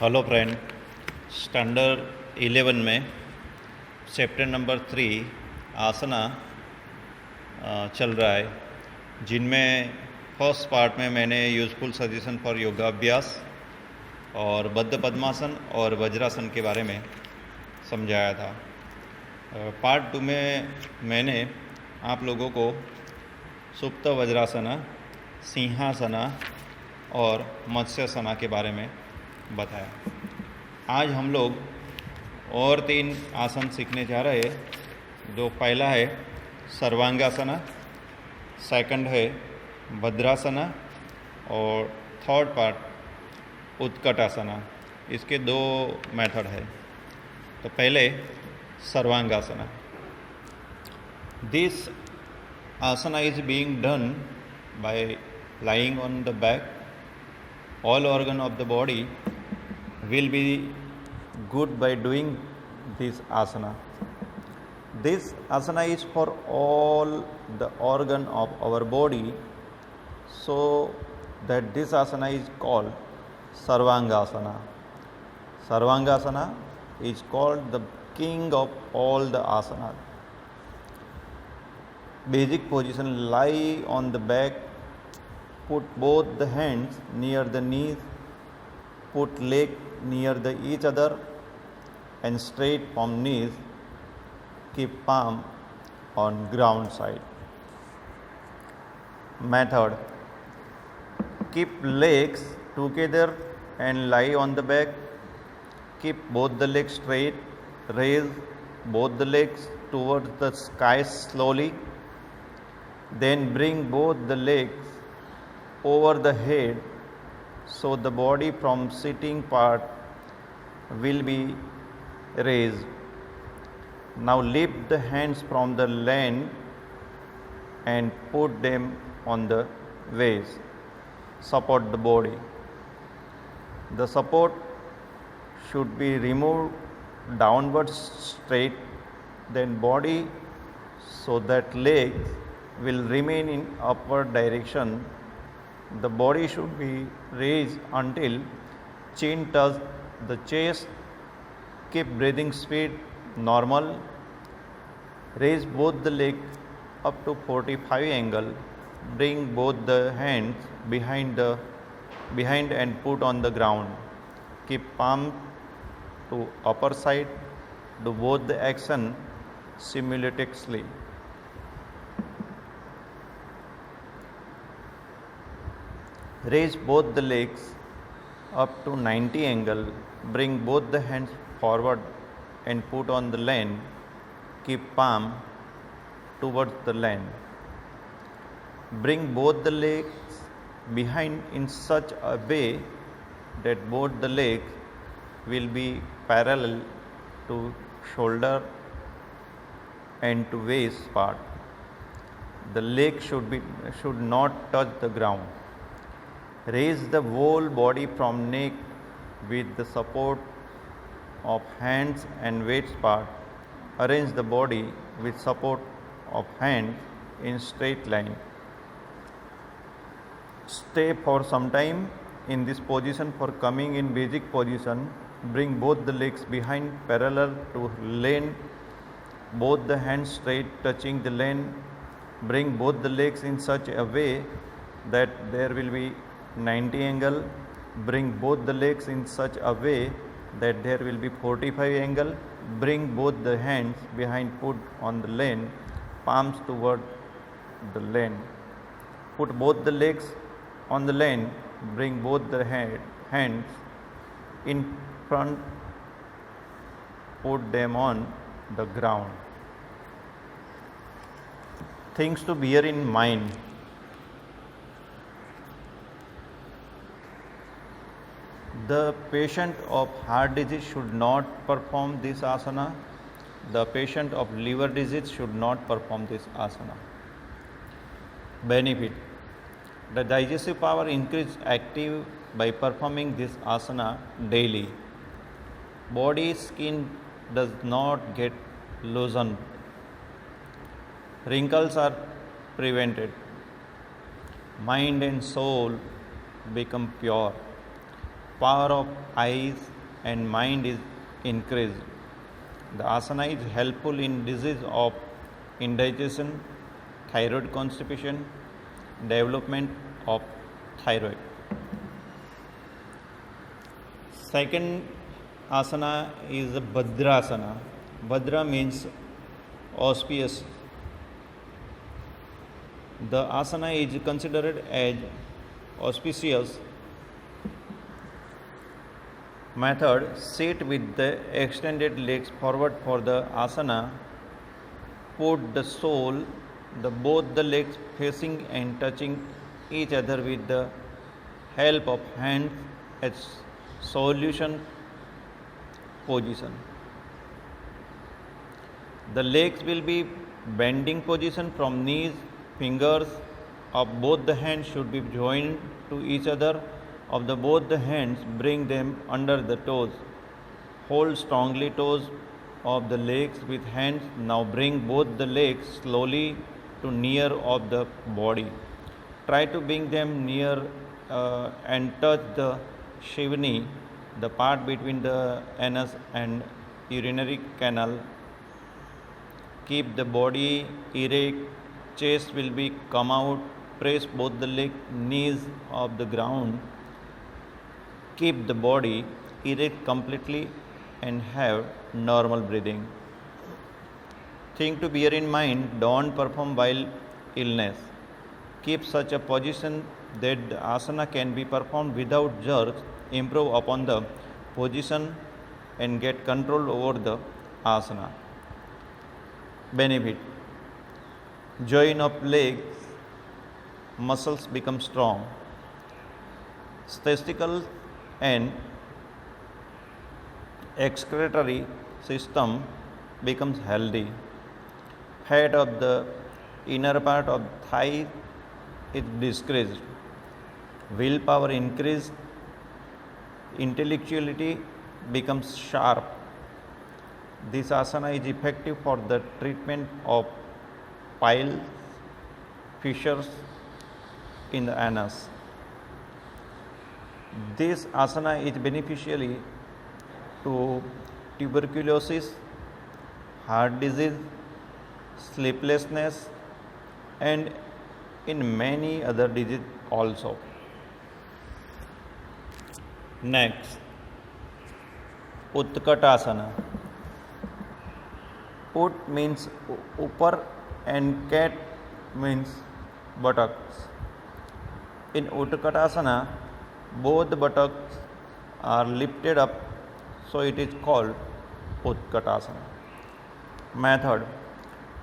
Hello friend, standard 11 में chapter number 3 आसना चल रहा है, जिनमें फर्स्ट पार्ट में मैंने यूज़फुल सजेशन फॉर योगाभ्यास और बद्ध पद्मासन और वज्रासन के बारे में समझाया था। पार्ट 2 में मैंने आप लोगों को सुप्त वज्रासना, सिंहासना और मत्स्यासना के बारे में बताया। आज हम लोग और 3 आसन सीखने जा रहे हैं। जो पहला है सर्वांगासना, सेकंड है भद्रासना और थर्ड पार्ट उत्कटासना। इसके 2 मेथड है। तो पहले Sarvangasana. This asana is being done by lying on the back. All organ of the body will be good by doing this asana. This asana is for all the organ of our body, so that this asana is called Sarvangasana. Sarvangasana is called the king of all the asanas. Basic position: lie on the back, put both the hands near the knees, put leg near each other and straight from knees, keep palm on ground side. Method: keep legs together and lie on the back, keep both the legs straight, raise both the legs towards the sky slowly. Then bring both the legs over the head, so the body from sitting part will be raised. Now lift the hands from the land and put them on the waist. Support the body. The support should be removed downwards straight, then body, so that legs will remain in upward direction. The body should be raised until chin touches the chest. Keep breathing speed normal. Raise both the legs up to 45 angle. Bring both the hands behind and put on the ground. Keep palm to upper side. Do both the action simultaneously. Raise both the legs up to 90 angle. Bring both the hands forward and put on the land. Keep palm towards the land. Bring both the legs behind in such a way that both the legs will be parallel to shoulder and to waist part. The leg should not touch the ground. Raise the whole body from neck with the support of hands and waist part. Arrange the body with support of hands in straight line. Stay for some time in this position. For coming in basic position, bring both the legs behind parallel to land. Both the hands straight touching the land. Bring both the legs in such a way that there will be 90 angle. Bring both the legs in such a way that there will be 45 angle. Bring both the hands behind, put on the land, palms toward the land. Put both the legs on the land. Bring both the hands in front, put them on the ground. Things to bear in mind: the patient of heart disease should not perform this asana. The patient of liver disease should not perform this asana. Benefit: the digestive power increases active by performing this asana daily. Body skin does not get loosened. Wrinkles are prevented. Mind and soul become pure. power of eyes and mind is increased. The asana is helpful in disease of indigestion, thyroid constipation, development of thyroid. Second asana is the Bhadrasana. Bhadra means auspicious. The asana is considered as auspicious method. Sit with the extended legs forward for the asana. Put the sole, both the legs facing and touching each other with the help of hands as solution position. The legs will be bending position from knees. Fingers of both the hands should be joined to each other. Of the both the hands, bring them under the toes. Hold strongly toes of the legs with hands. Now bring both the legs slowly to near of the body. Try to bring them near and touch the Shivani, the part between the anus and urinary canal. Keep the body erect, chest will be come out. Press both the knees of the ground. Keep the body erect completely and have normal breathing. Thing to bear in mind, don't perform while illness. Keep such a position that the asana can be performed without jerks. Improve upon the position and get control over the asana. Benefit: joint of legs muscles become strong. Testicle and excretory system becomes healthy. Fat of the inner part of thigh is decreased. Willpower increased. Intellectuality becomes sharp. This asana is effective for the treatment of piles, fissures in the anus. This asana is beneficial to tuberculosis, heart disease, sleeplessness, and in many other diseases also. Next, Utkatasana. Ut means upper and kat means buttocks. In Utkatasana, both the buttocks are lifted up, so it is called Utkatasana. Method: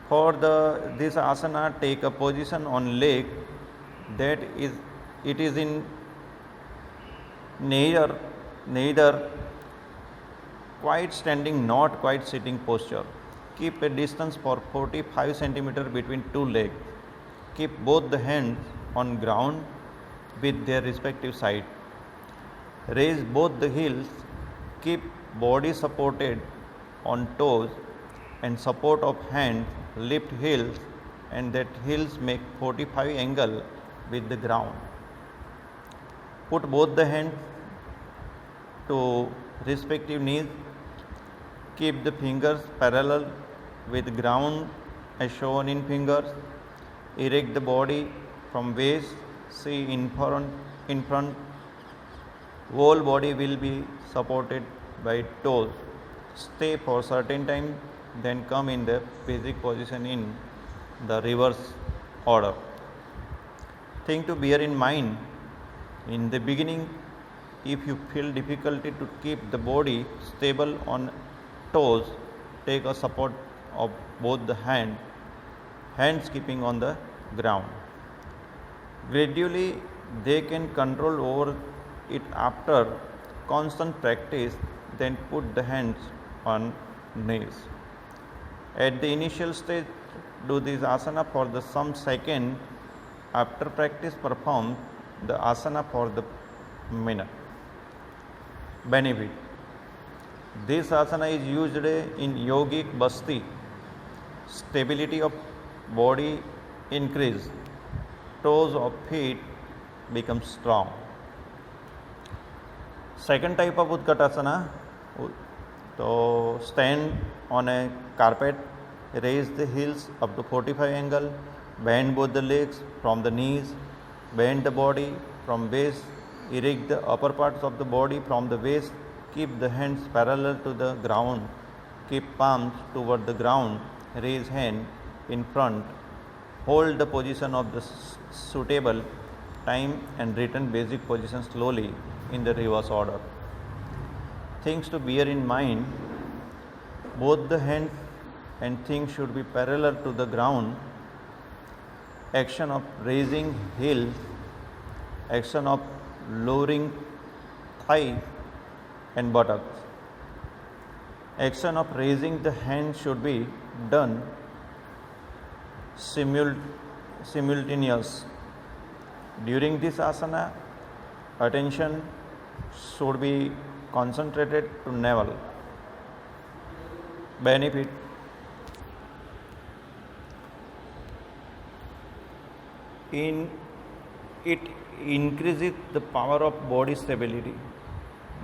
for this asana, take a position on leg that it is in neither quite standing, not quite sitting posture. Keep a distance for 45 cm between two legs. Keep both the hands on ground with their respective side. Raise both the heels. Keep body supported on toes and support of hands. Lift heels and that heels make 45 angle with the ground. Put both the hands to respective knees. Keep the fingers parallel with ground as shown in fingers. Erect the body from waist. See in front. Whole body will be supported by toes. Stay for certain time, then come in the basic position in the reverse order. Thing to bear in mind: in the beginning, if you feel difficulty to keep the body stable on toes, take a support of both the hands keeping on the ground. Gradually, they can control over it after constant practice. Then put the hands on knees. At the initial stage, do this asana for some second. After practice, perform the asana for the minute. Benefit: this asana is used in yogic basti. Stability of body increase. Toes of feet become strong. Second type of Utkatasana, so stand on a carpet, raise the heels up to 45 angle, bend both the legs from the knees, bend the body from base, erect the upper parts of the body from the waist, keep the hands parallel to the ground, keep palms toward the ground, raise hand in front, hold the position of the suitable time and return basic position slowly in the reverse order. Things to bear in mind: both the hands and things should be parallel to the ground. Action of raising heels, action of lowering thighs and buttocks. Action of raising the hand should be done simultaneous. During this asana, attention should be concentrated to navel. Benefit: it increases the power of body stability.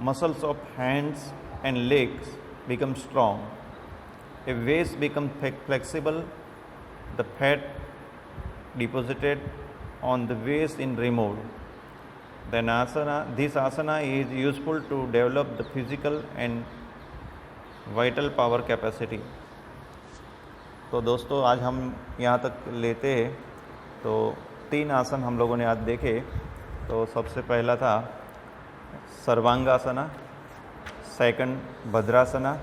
Muscles of hands and legs become strong. A waist becomes flexible. The fat deposited on the waist is removed. Then this asana is useful to develop the physical and vital power capacity. तो दोस्तों आज हम यहाँ तक लेते हैं। तो 3 आसन हम लोगों ने आज देखे। तो सबसे पहला था सर्वांगासना, सेकंड भद्रासना,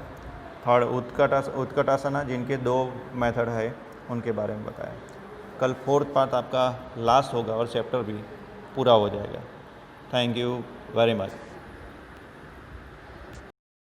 थर्ड उत्कटासना जिनके 2 मेथड है उनके बारे में बताया। कल 4th पार्ट आपका लास्ट होगा और चैप्टर भी पूरा हो जाएगा। Thank you very much.